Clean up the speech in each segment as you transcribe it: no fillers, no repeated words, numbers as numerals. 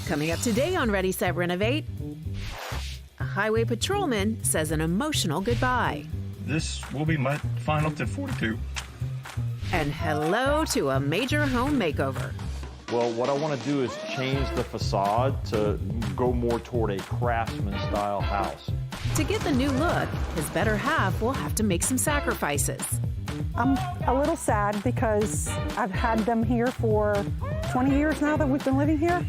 Coming up today on Ready, Set, Renovate, a highway patrolman says an emotional goodbye. This will be my final tip 42. And hello to a major home makeover. Well, what I want to do is change the facade to go more toward a craftsman-style house. To get the new look, his better half will have to make some sacrifices. I'm a little sad because I've had them here for 20 years now that we've been living here.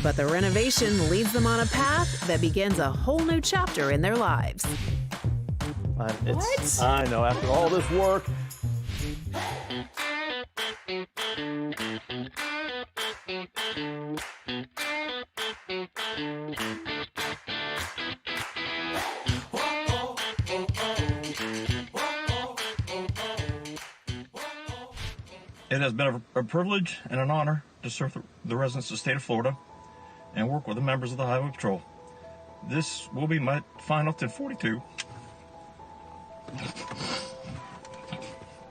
But the renovation leads them on a path that begins a whole new chapter in their lives. What? I know, after all this work. It has been a privilege and an honor to serve the residents of the state of Florida and work with the members of the Highway Patrol. This will be my final tip 42.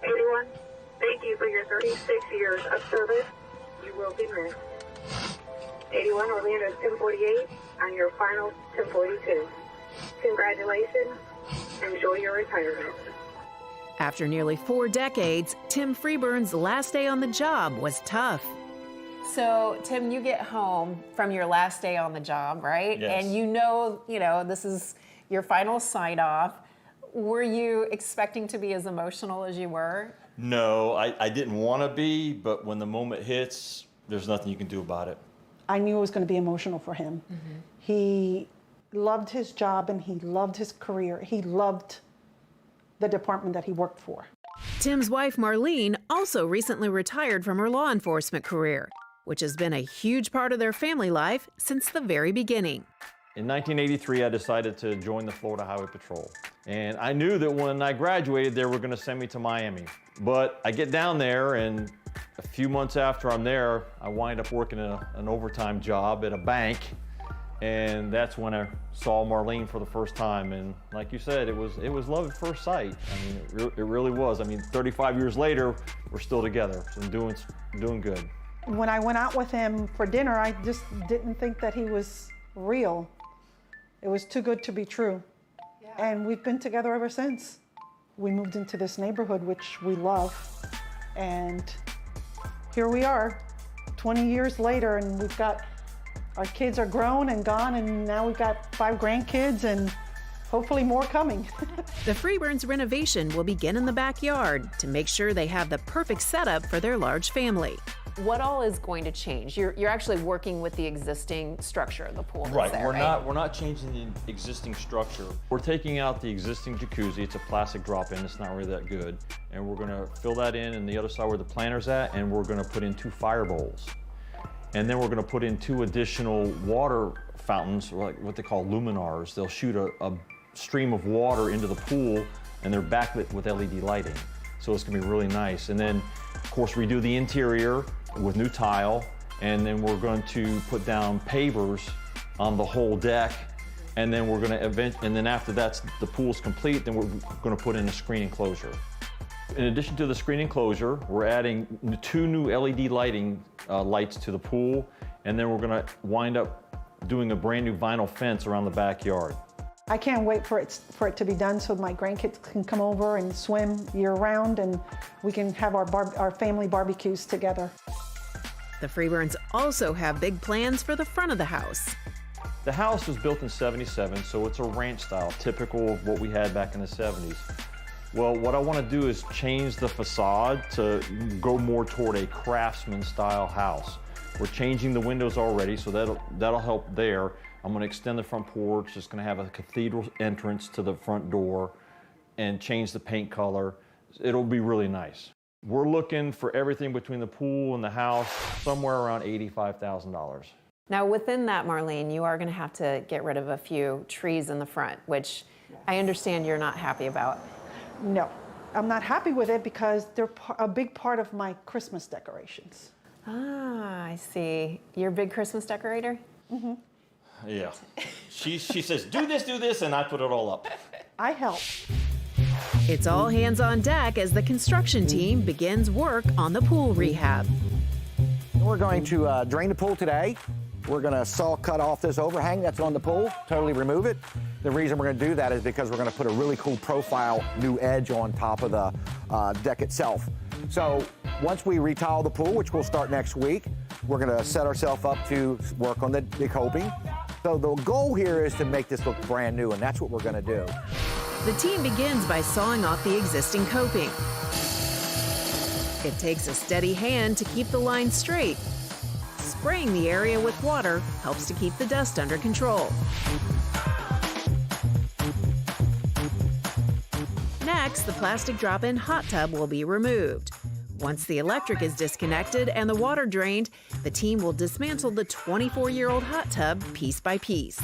81, thank you for your 36 years of service. You will be missed. 81, Orlando's 1048 on your final 1042. Congratulations. Enjoy your retirement. After nearly 4 decades, Tim Freeburn's last day on the job was tough. So, Tim, you get home from your last day on the job, right? Yes. And you know, this is your final sign-off. Were you expecting to be as emotional as you were? No, I didn't want to be, but when the moment hits, there's nothing you can do about it. I knew it was going to be emotional for him. Mm-hmm. He loved his job and he loved his career. He loved the department that he worked for. Tim's wife, Marlene, also recently retired from her law enforcement career, which has been a huge part of their family life since the very beginning. In 1983, I decided to join the Florida Highway Patrol. And I knew that when I graduated, they were going to send me to Miami. But I get down there, and a few months after I'm there, I wind up working an overtime job at a bank. And that's when I saw Marlene for the first time. And like you said, it was love at first sight. I mean, it really was. I mean, 35 years later, we're still together. So I'm doing good. When I went out with him for dinner, I just didn't think that he was real. It was too good to be true. Yeah. And we've been together ever since. We moved into this neighborhood, which we love. And here we are, 20 years later, and our kids are grown and gone, and now we've got 5 grandkids and hopefully more coming. The Freeburns' renovation will begin in the backyard to make sure they have the perfect setup for their large family. What all is going to change? You're actually working with the existing structure of the pool. Right, we're not changing the existing structure. We're taking out the existing jacuzzi. It's a plastic drop-in. It's not really that good. And we're gonna fill that in the other side where the planter's at, and we're gonna put in 2 fire bowls. And then we're gonna put in 2 additional water fountains, like what they call luminars. They'll shoot a stream of water into the pool, and they're backlit with LED lighting. So it's gonna be really nice. And then, of course, redo the interior with new tile, and then we're going to put down pavers on the whole deck, and then we're gonna and then after the pool's complete, then we're gonna put in a screen enclosure. In addition to the screen enclosure, we're adding 2 new LED lighting lights to the pool, and then we're gonna wind up doing a brand new vinyl fence around the backyard. I can't wait for it to be done so my grandkids can come over and swim year-round, and we can have our family barbecues together. The Freeburns also have big plans for the front of the house. The house was built in '77, so it's a ranch style, typical of what we had back in the '70s. Well, what I want to do is change the facade to go more toward a craftsman style house. We're changing the windows already, so that'll help there. I'm going to extend the front porch. It's going to have a cathedral entrance to the front door and change the paint color. It'll be really nice. We're looking for everything between the pool and the house, somewhere around $85,000. Now, within that, Marlene, you are going to have to get rid of a few trees in the front, which I understand you're not happy about. No, I'm not happy with it because they're a big part of my Christmas decorations. Ah, I see. You're a big Christmas decorator? Mm-hmm. Yeah. She says, do this, and I put it all up. I help. It's all hands on deck as the construction team begins work on the pool rehab. We're going to drain the pool today, We're gonna saw cut off this overhang that's on the pool, totally remove it. The reason we're gonna do that is because we're gonna put a really cool profile new edge on top of the deck itself. So once we retile the pool, which we'll start next week, we're gonna set ourselves up to work on the coping. So the goal here is to make this look brand new, and that's what we're gonna do. The team begins by sawing off the existing coping. It takes a steady hand to keep the line straight. Spraying the area with water helps to keep the dust under control. Next, the plastic drop-in hot tub will be removed. Once the electric is disconnected and the water drained, the team will dismantle the 24-year-old hot tub piece by piece.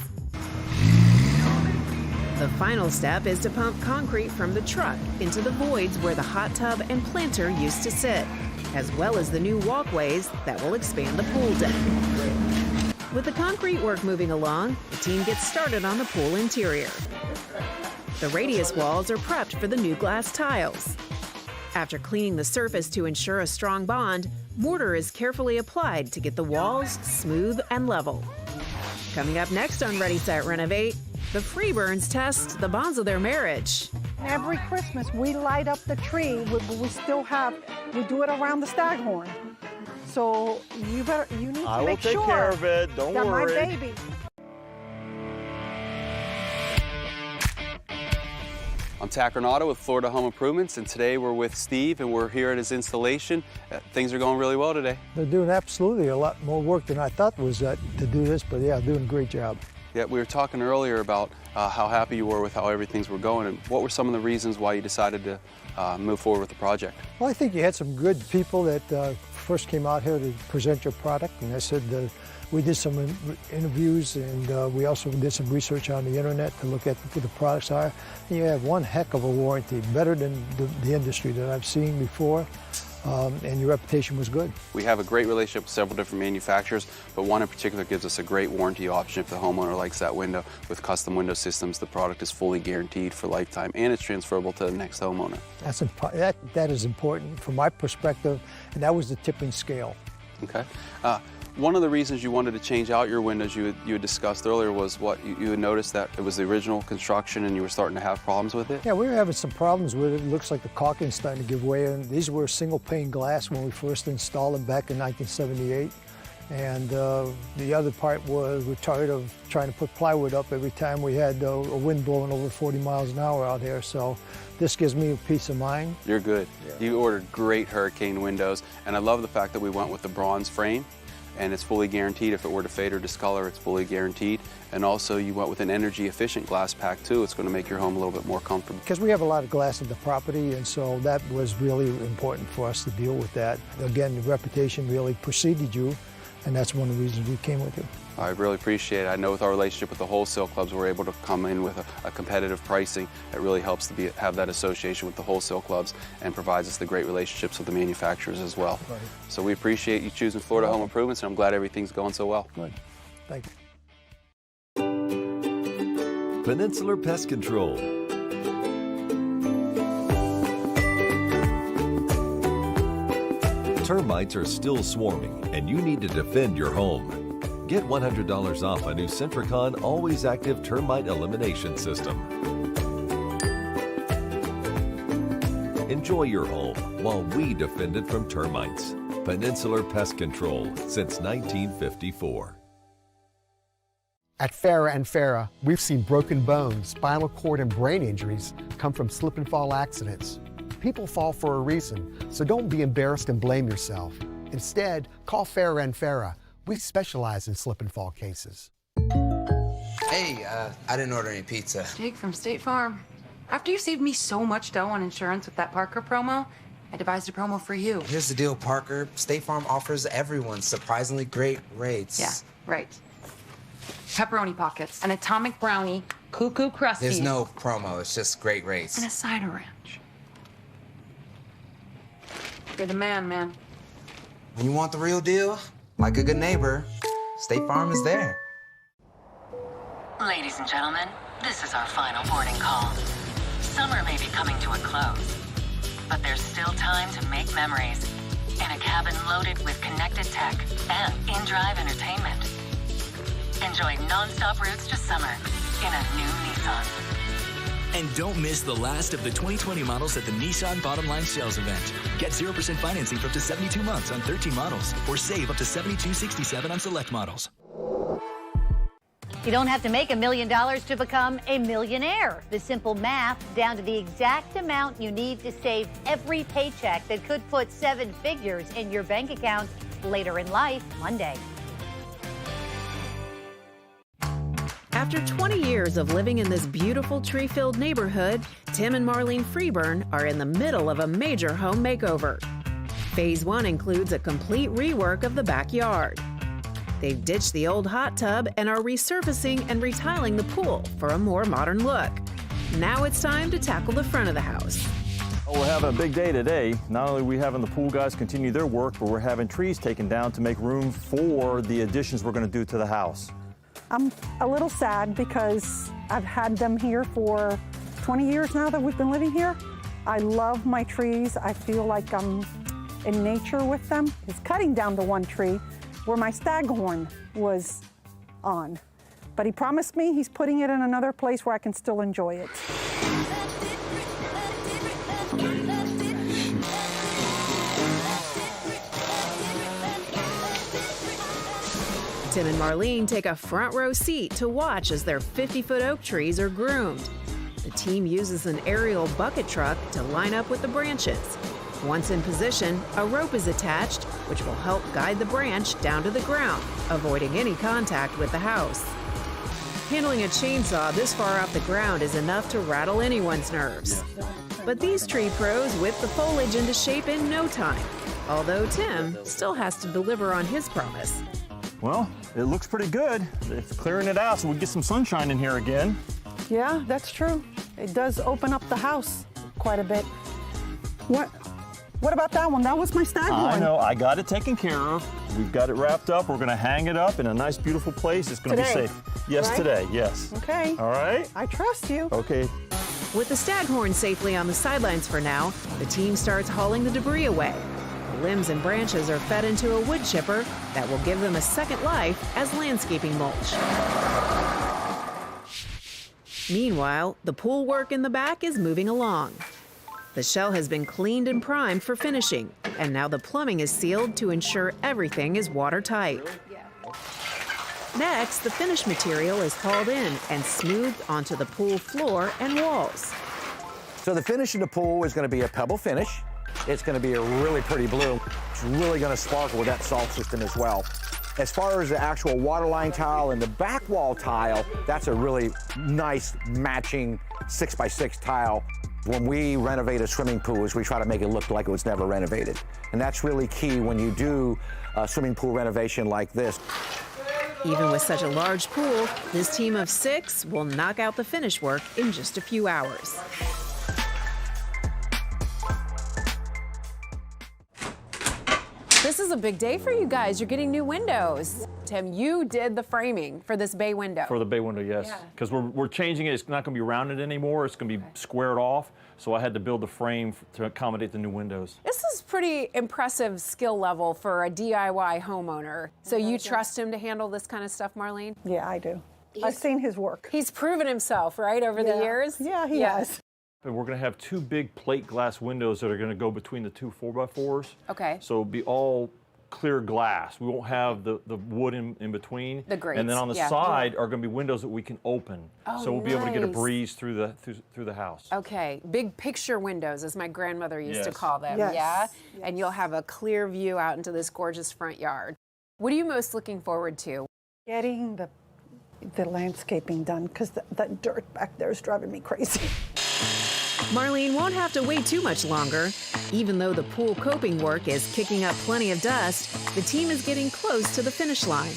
The final step is to pump concrete from the truck into the voids where the hot tub and planter used to sit, as well as the new walkways that will expand the pool deck. With the concrete work moving along, the team gets started on the pool interior. The radius walls are prepped for the new glass tiles. After cleaning the surface to ensure a strong bond, mortar is carefully applied to get the walls smooth and level. Coming up next on Ready, Set, Renovate, the Freeburns test the bonds of their marriage. Every Christmas, we light up the tree, but we do it around the staghorn. So you need to make sure. I will take care of it, don't worry. That my baby. I'm Tack Renato with Florida Home Improvements, and today we're with Steve, and we're here at his installation. Things are going really well today. They're doing absolutely a lot more work than I thought was to do this, but yeah, doing a great job. Yeah, we were talking earlier about how happy you were with how everything's were going, and what were some of the reasons why you decided to move forward with the project? Well, I think you had some good people that first came out here to present your product, and I said we did some interviews, and we also did some research on the internet to look at what the products are. And you have one heck of a warranty, better than the industry that I've seen before. And your reputation was good. We have a great relationship with several different manufacturers, but one in particular gives us a great warranty option if the homeowner likes that window. With custom window systems, the product is fully guaranteed for lifetime, and it's transferable to the next homeowner. That is important from my perspective, and that was the tipping scale. Okay. One of the reasons you wanted to change out your windows you had discussed earlier was what you had noticed that it was the original construction and you were starting to have problems with it? Yeah, we were having some problems with it. It looks like the caulking's starting to give way. And these were single pane glass when we first installed them back in 1978. And the other part was we're tired of trying to put plywood up every time we had a wind blowing over 40 miles an hour out here. So this gives me a peace of mind. You're good. Yeah. You ordered great hurricane windows, and I love the fact that we went with the bronze frame. And it's fully guaranteed. If it were to fade or discolor, it's fully guaranteed. And also you went with an energy efficient glass pack too. It's going to make your home a little bit more comfortable. Because we have a lot of glass in the property, and so that was really important for us to deal with that. Again, the reputation really preceded you, and that's one of the reasons we came with you. I really appreciate it. I know with our relationship with the wholesale clubs, we're able to come in with a competitive pricing that really helps to have that association with the wholesale clubs and provides us the great relationships with the manufacturers as well. Right. So we appreciate you choosing Florida Home Improvements, and I'm glad everything's going so well. Good. Thank you. Peninsular Pest Control. Termites are still swarming, and you need to defend your home. Get $100 off a new Centricon Always Active Termite Elimination System. Enjoy your home while we defend it from termites. Peninsular Pest Control since 1954. At Farah & Farah, we've seen broken bones, spinal cord, and brain injuries come from slip and fall accidents. People fall for a reason, so don't be embarrassed and blame yourself. Instead, call Farah & Farah. We specialize in slip and fall cases. Hey, I didn't order any pizza. Jake from State Farm. After you saved me so much dough on insurance with that Parker promo, I devised a promo for you. Here's the deal, Parker. State Farm offers everyone surprisingly great rates. Yeah, right. Pepperoni pockets, an atomic brownie, cuckoo crusties. There's no promo, it's just great rates. And a cider ranch. You're the man. When you want the real deal, like a good neighbor, State Farm is there. Ladies and gentlemen, this is our final boarding call. Summer may be coming to a close, but there's still time to make memories in a cabin loaded with connected tech and in-drive entertainment. Enjoy non-stop routes to summer in a new Nissan. And don't miss the last of the 2020 models at the Nissan Bottom Line Sales Event. Get 0% financing for up to 72 months on 13 models, or save up to $72.67 on select models. You don't have to make $1 million to become a millionaire. The simple math down to the exact amount you need to save every paycheck that could put 7 figures in your bank account later in life, Monday. After 20 years of living in this beautiful tree-filled neighborhood, Tim and Marlene Freeburn are in the middle of a major home makeover. Phase 1 includes a complete rework of the backyard. They've ditched the old hot tub and are resurfacing and retiling the pool for a more modern look. Now it's time to tackle the front of the house. Well, we're having a big day today. Not only are we having the pool guys continue their work, but we're having trees taken down to make room for the additions we're going to do to the house. I'm a little sad because I've had them here for 20 years now that we've been living here. I love my trees. I feel like I'm in nature with them. He's cutting down the one tree where my staghorn was on. But he promised me he's putting it in another place where I can still enjoy it. Tim and Marlene take a front row seat to watch as their 50-foot oak trees are groomed. The team uses an aerial bucket truck to line up with the branches. Once in position, a rope is attached, which will help guide the branch down to the ground, avoiding any contact with the house. Handling a chainsaw this far off the ground is enough to rattle anyone's nerves. But these tree pros whip the foliage into shape in no time, although Tim still has to deliver on his promise. Well, it looks pretty good. It's clearing it out so we get some sunshine in here again. Yeah, that's true. It does open up the house quite a bit. What about that one? That was my staghorn. I know. I got it taken care of. We've got it wrapped up. We're going to hang it up in a nice, beautiful place. It's going to be safe. Yes, right? Today. Yes. Okay. All right. I trust you. Okay. With the staghorn safely on the sidelines for now, the team starts hauling the debris away. The limbs and branches are fed into a wood chipper that will give them a second life as landscaping mulch. Meanwhile, the pool work in the back is moving along. The shell has been cleaned and primed for finishing, and now the plumbing is sealed to ensure everything is watertight. Next, the finished material is hauled in and smoothed onto the pool floor and walls. So the finish in the pool is going to be a pebble finish. It's going to be a really pretty blue. It's really going to sparkle with that salt system as well. As far as the actual waterline tile and the back wall tile, that's a really nice matching 6x6 tile. When we renovate a swimming pool, is we try to make it look like it was never renovated. And that's really key when you do a swimming pool renovation like this. Even with such a large pool, this team of 6 will knock out the finish work in just a few hours. This is a big day for you guys. You're getting new windows. Tim, you did the framing for this bay window. For the bay window, yes. Because we're changing it. It's not going to be rounded anymore. It's going to be squared off. So I had to build the frame to accommodate the new windows. This is pretty impressive skill level for a DIY homeowner. So you trust him to handle this kind of stuff, Marlene? Yeah, I do. I've seen his work. He's proven himself, right, over the years? Yeah, he has. And we're going to have 2 big plate glass windows that are going to go between the 2 4x4s. Okay. So it'll be all clear glass. We won't have the wood in between. The grates. And then on the side are going to be windows that we can open. Oh, so we'll be able to get a nice. breeze through the house. Okay, big picture windows, as my grandmother used to Yes. call them, Yes. yeah? Yes. And you'll have a clear view out into this gorgeous front yard. What are you most looking forward to? Getting the landscaping done, because that dirt back there is driving me crazy. Marlene won't have to wait too much longer. Even though the pool coping work is kicking up plenty of dust, the team is getting close to the finish line.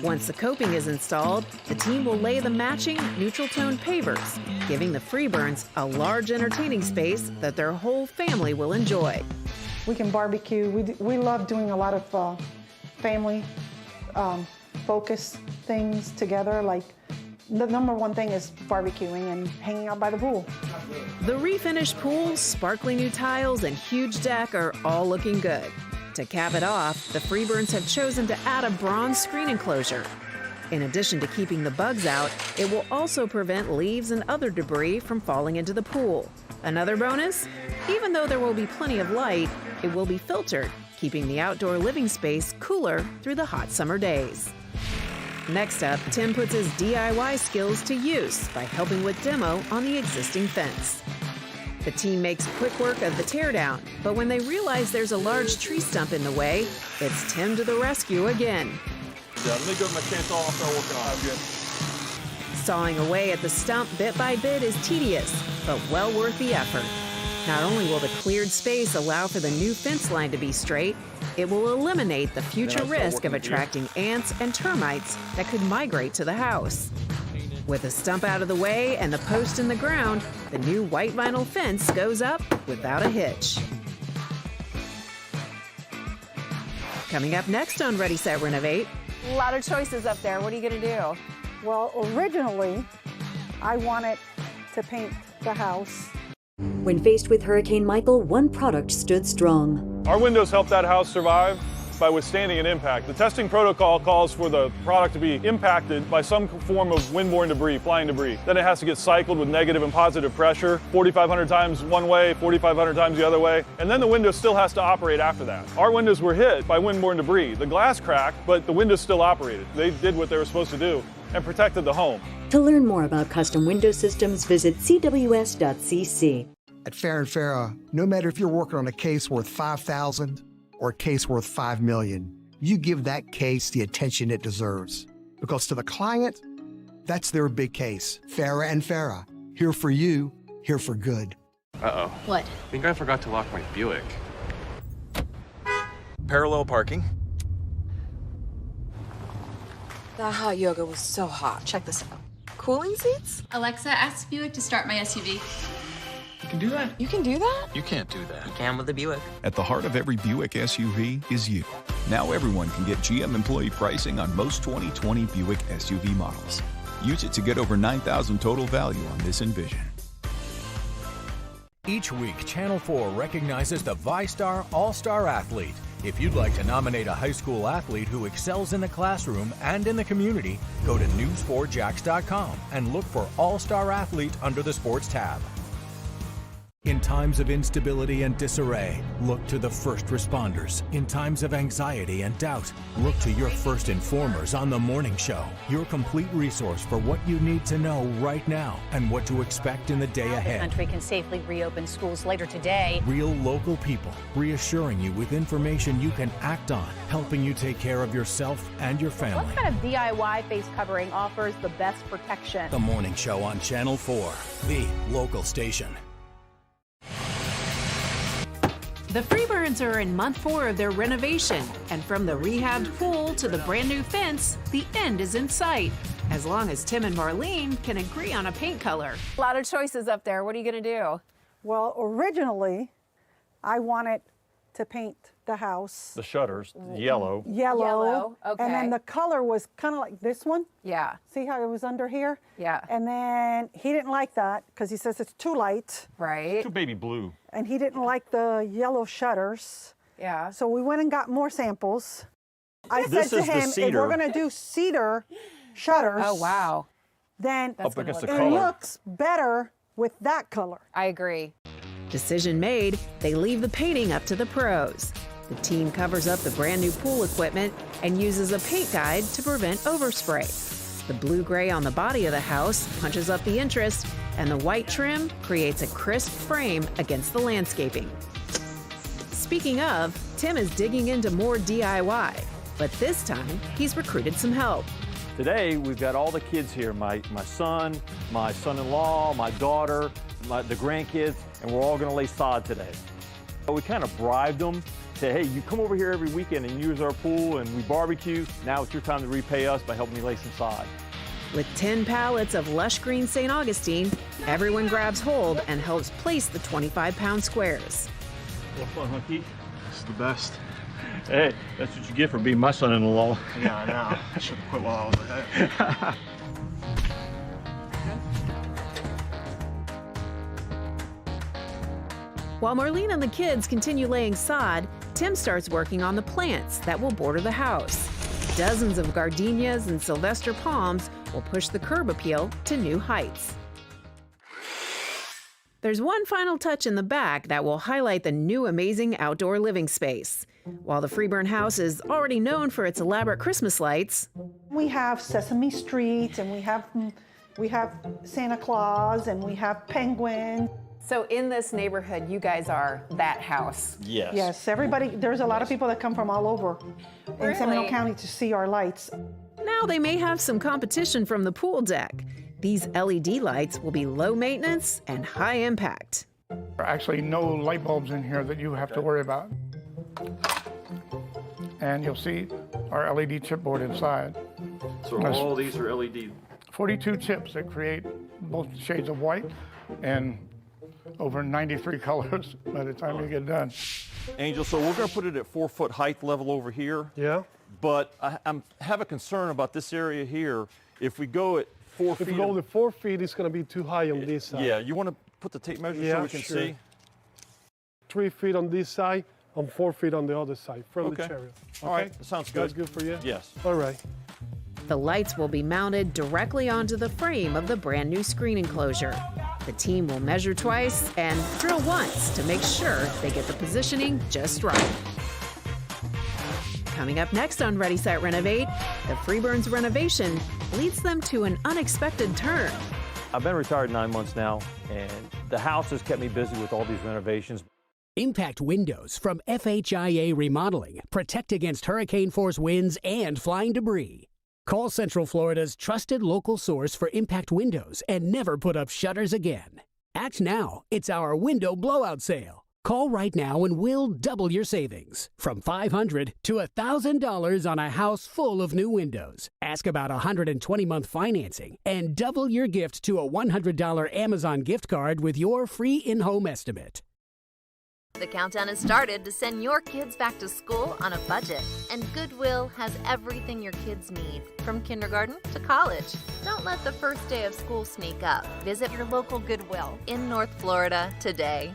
Once the coping is installed, the team will lay the matching neutral tone pavers, giving the Freeburns a large entertaining space that their whole family will enjoy. We can barbecue. We love doing a lot of family focus things together. Like the number one thing is barbecuing and hanging out by the pool. The refinished pool, sparkly new tiles, and huge deck are all looking good. To cap it off, the Freeburns have chosen to add a bronze screen enclosure. In addition to keeping the bugs out, it will also prevent leaves and other debris from falling into the pool. Another bonus? Even though there will be plenty of light, it will be filtered, keeping the outdoor living space cooler through the hot summer days. Next up, Tim puts his DIY skills to use by helping with demo on the existing fence. The team makes quick work of the teardown, but when they realize there's a large tree stump in the way, it's Tim to the rescue again. Yeah, let me go with my chainsaw. I'll start working on it. Good. Sawing away at the stump bit by bit is tedious, but well worth the effort. Not only will the cleared space allow for the new fence line to be straight, it will eliminate the future risk of attracting ants and termites that could migrate to the house. With the stump out of the way and the post in the ground, the new white vinyl fence goes up without a hitch. Coming up next on Ready, Set, Renovate. A lot of choices up there. What are you going to do? Well, originally, I wanted to paint the house. When faced with Hurricane Michael, one product stood strong. Our windows helped that house survive by withstanding an impact. The testing protocol calls for the product to be impacted by some form of windborne debris, flying debris. Then it has to get cycled with negative and positive pressure, 4,500 times one way, 4,500 times the other way, and then the window still has to operate after that. Our windows were hit by windborne debris. The glass cracked, but the windows still operated. They did what they were supposed to do and protected the home. To learn more about custom window systems, visit cws.cc. At Fair & Farah, no matter if you're working on a case worth $5,000 or a case worth $5 million, you give that case the attention it deserves. Because to the client, that's their big case. Farah & Farah, here for you, here for good. Uh-oh. What? I think I forgot to lock my Buick. Parallel parking. That hot yoga was so hot. Check this out. Cooling seats? Alexa, ask Buick to start my SUV. You can do that. You can do that? You can't do that. You can with the Buick. At the heart of every Buick SUV is you. Now everyone can get GM employee pricing on most 2020 Buick SUV models. Use it to get over $9,000 total value on this Envision. Each week, Channel 4 recognizes the ViStar All-Star Athlete. If you'd like to nominate a high school athlete who excels in the classroom and in the community, go to news4jax.com and look for All-Star Athlete under the Sports tab. In times of instability and disarray, look to the first responders. In times of anxiety and doubt, look to your first informers on The Morning Show. Your complete resource for what you need to know right now and what to expect in the day ahead. The country can safely reopen schools later today. Real local people, reassuring you with information you can act on, helping you take care of yourself and your family. What kind of DIY face covering offers the best protection? The Morning Show on Channel 4, the local station. The Freeburns are in month 4 of their renovation, and from the rehabbed pool to the brand new fence, the end is in sight. As long as Tim and Marlene can agree on a paint color. A lot of choices up there. What are you going to do? Well, originally, I wanted to paint the house. The shutters, yellow. Yellow. Okay. And then the color was kind of like this one. Yeah. See how it was under here? Yeah. And then he didn't like that because he says it's too light. Right. Too baby blue. And he didn't like the yellow shutters. Yeah. So we went and got more samples. I This said to is the him, if cedar. we're going to do cedar shutters, Oh, wow. then Up against the it color. looks better with that color. I agree. Decision made, they leave the painting up to the pros. The team covers up the brand new pool equipment and uses a paint guide to prevent overspray. The blue-gray on the body of the house punches up the interest, and the white trim creates a crisp frame against the landscaping. Speaking of, Tim is digging into more DIY, but this time he's recruited some help. Today, we've got all the kids here, my son, my son-in-law, my daughter, the grandkids, and we're all gonna lay sod today. We kind of bribed them, say, hey, you come over here every weekend and use our pool and we barbecue. Now it's your time to repay us by helping me lay some sod. With 10 pallets of lush green St. Augustine, everyone grabs hold and helps place the 25-pound squares. Well fun, huh, Keith? This is the best. Hey, that's what you get for being my son-in-law. Yeah, I know. I should have quit while I was ahead. While Marlene and the kids continue laying sod, Tim starts working on the plants that will border the house. Dozens of gardenias and Sylvester palms will push the curb appeal to new heights. There's one final touch in the back that will highlight the new amazing outdoor living space. While the Freeburn house is already known for its elaborate Christmas lights, we have Sesame Street, and we have Santa Claus, and we have Penguin. So in this neighborhood, you guys are that house. Yes. Yes, everybody, there's a lot of people that come from all over in Seminole County to see our lights. now they may have some competition from the pool deck. These LED lights will be low maintenance and high impact. There are actually no light bulbs in here that you have to worry about. And you'll see our LED chipboard inside. So all these are LED? 42 chips that create both shades of white and over 93 colors by the time you get done. Angel, so we're going to put it at 4-foot height level over here. Yeah. But I have a concern about this area here. If we go at 4 feet. If we go to 4 feet, it's going to be too high on this side. Yeah, you want to put the tape measure so we can see? 3 feet on this side and 4 feet on the other side from the chariot. Okay? All right, that sounds good. That's good for you? Yes. All right. The lights will be mounted directly onto the frame of the brand new screen enclosure. The team will measure twice and drill once to make sure they get the positioning just right. Coming up next on Ready, Set, Renovate, the Freeburn's renovation leads them to an unexpected turn. I've been retired 9 months now, and the house has kept me busy with all these renovations. Impact Windows from FHIA Remodeling protect against hurricane force winds and flying debris. Call Central Florida's trusted local source for Impact Windows and never put up shutters again. Act now. It's our window blowout sale. Call right now and we'll double your savings. From $500 to $1,000 on a house full of new windows. Ask about 120-month financing and double your gift to a $100 Amazon gift card with your free in-home estimate. The countdown has started to send your kids back to school on a budget. And Goodwill has everything your kids need, from kindergarten to college. Don't let the first day of school sneak up. Visit your local Goodwill in North Florida today.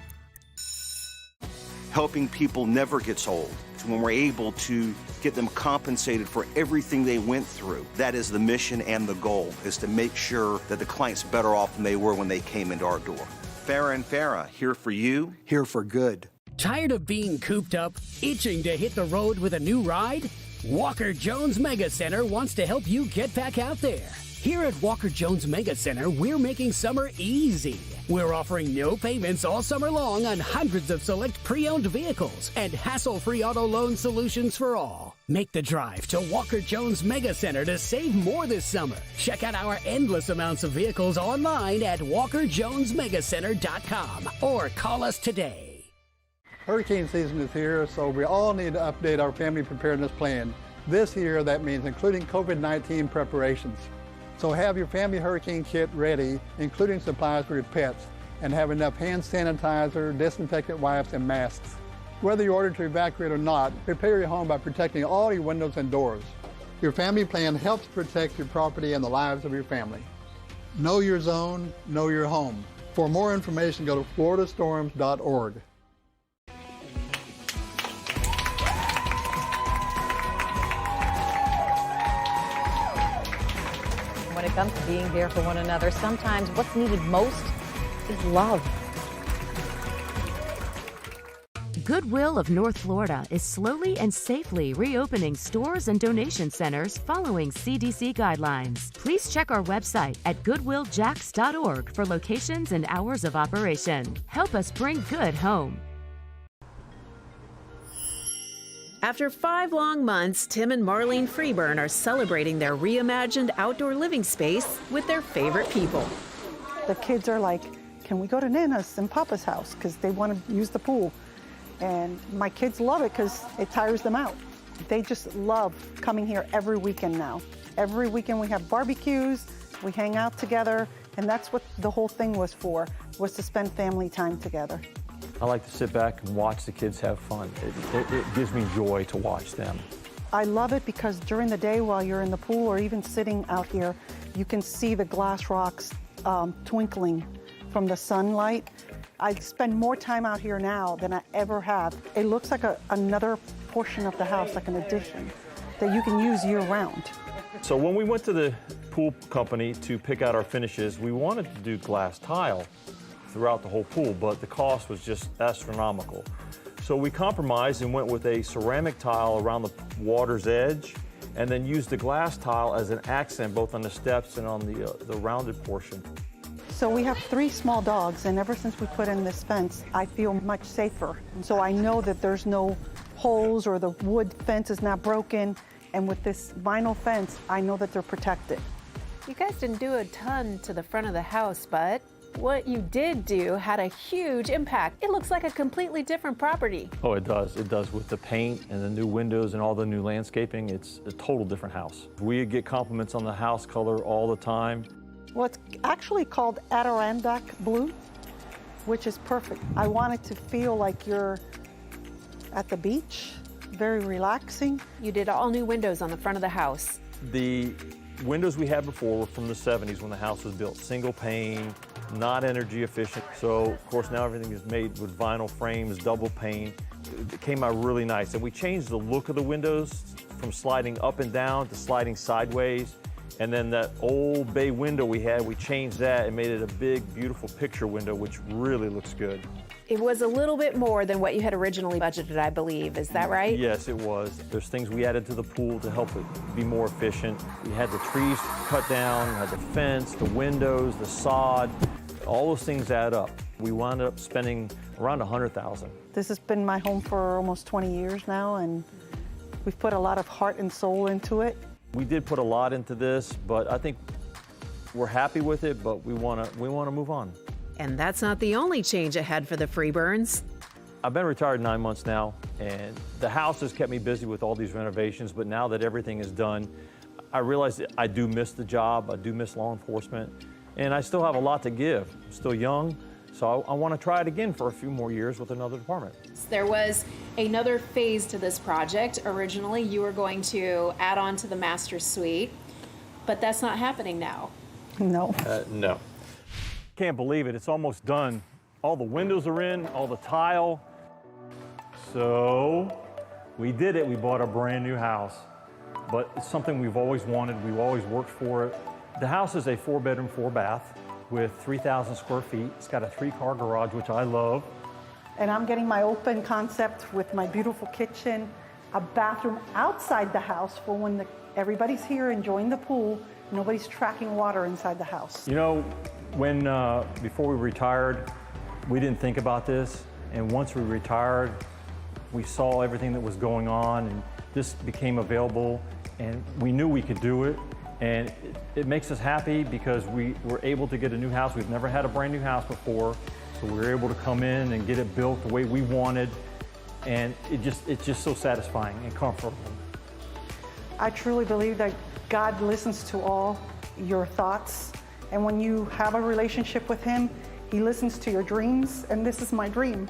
Helping people never gets old. When we're able to get them compensated for everything they went through, that is the mission and the goal, is to make sure that the client's better off than they were when they came into our door. Farah and Farah, here for you, here for good. Tired of being cooped up, itching to hit the road with a new ride? Walker Jones Mega Center wants to help you get back out there. Here at Walker Jones Mega Center, we're making summer easy. We're offering no payments all summer long on hundreds of select pre-owned vehicles and hassle-free auto loan solutions for all. Make the drive to Walker Jones Mega Center to save more this summer. Check out our endless amounts of vehicles online at walkerjonesmegacenter.com or call us today. Hurricane season is here, so we all need to update our family preparedness plan. This year, that means including COVID-19 preparations. So have your family hurricane kit ready, including supplies for your pets, and have enough hand sanitizer, disinfectant wipes, and masks. Whether you order to evacuate or not, prepare your home by protecting all your windows and doors. Your family plan helps protect your property and the lives of your family. Know your zone, know your home. For more information, go to floridastorms.org. When it comes to being there for one another, sometimes what's needed most is love. Goodwill of North Florida is slowly and safely reopening stores and donation centers following CDC guidelines. Please check our website at goodwilljacks.org for locations and hours of operation. Help us bring good home. After 5 long months, Tim and Marlene Freeburn are celebrating their reimagined outdoor living space with their favorite people. The kids are like, can we go to Nana's and Papa's house? Because they want to use the pool. And my kids love it because it tires them out. They just love coming here every weekend now. Every weekend we have barbecues, we hang out together, and that's what the whole thing was for, was to spend family time together. I like to sit back and watch the kids have fun. It gives me joy to watch them. I love it because during the day while you're in the pool or even sitting out here, you can see the glass rocks twinkling from the sunlight. I spend more time out here now than I ever have. It looks like another portion of the house, like an addition. that you can use year-round. So when we went to the pool company to pick out our finishes, we wanted to do glass tile throughout the whole pool, but the cost was just astronomical. So we compromised and went with a ceramic tile around the water's edge, and then used the glass tile as an accent both on the steps and on the rounded portion. So we have 3 small dogs, and ever since we put in this fence, I feel much safer. And so I know that there's no holes or the wood fence is not broken. And with this vinyl fence, I know that they're protected. You guys didn't do a ton to the front of the house, but what you did do had a huge impact. It looks like a completely different property. Oh, it does. It does. With the paint and the new windows and all the new landscaping, it's a total different house. We get compliments on the house color all the time. Well, it's actually called Adirondack blue, which is perfect. I want it to feel like you're at the beach, very relaxing. You did all new windows on the front of the house. The windows we had before were from the 70s when the house was built. Single pane, not energy efficient. So, of course, now everything is made with vinyl frames, double pane. It came out really nice. And we changed the look of the windows from sliding up and down to sliding sideways. And then that old bay window we had, we changed that and made it a big, beautiful picture window, which really looks good. It was a little bit more than what you had originally budgeted, I believe. Is that right? Yes, it was. There's things we added to the pool to help it be more efficient. We had the trees cut down, we had the fence, the windows, the sod. All those things add up. We wound up spending around $100,000. This has been my home for almost 20 years now, and we've put a lot of heart and soul into it. We did put a lot into this, but I think we're happy with it, but we want to move on. And that's not the only change ahead for the Freeburns. I've been retired 9 months now, and the house has kept me busy with all these renovations, but now that everything is done, I realize that I do miss the job, I do miss law enforcement, and I still have a lot to give. I'm still young, so I want to try it again for a few more years with another department. There was another phase to this project. Originally, you were going to add on to the master suite, but that's not happening now. No. No. Can't believe it. It's almost done. All the windows are in, all the tile. So we did it. We bought a brand new house, but it's something we've always wanted. We've always worked for it. The house is a 4-bedroom, 4-bath with 3,000 square feet. It's got a 3-car garage, which I love. And I'm getting my open concept with my beautiful kitchen, a bathroom outside the house for when everybody's here enjoying the pool, nobody's tracking water inside the house. You know, when before we retired, we didn't think about this. And once we retired, we saw everything that was going on, and this became available, and we knew we could do it. And it makes us happy because we were able to get a new house. We've never had a brand new house before. So we were able to come in and get it built the way we wanted, and it's just so satisfying and comfortable. I truly believe that God listens to all your thoughts, and when you have a relationship with Him, He listens to your dreams, and this is my dream.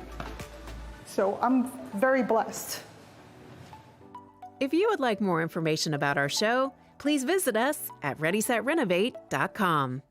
So I'm very blessed. If you would like more information about our show, please visit us at ReadySetRenovate.com.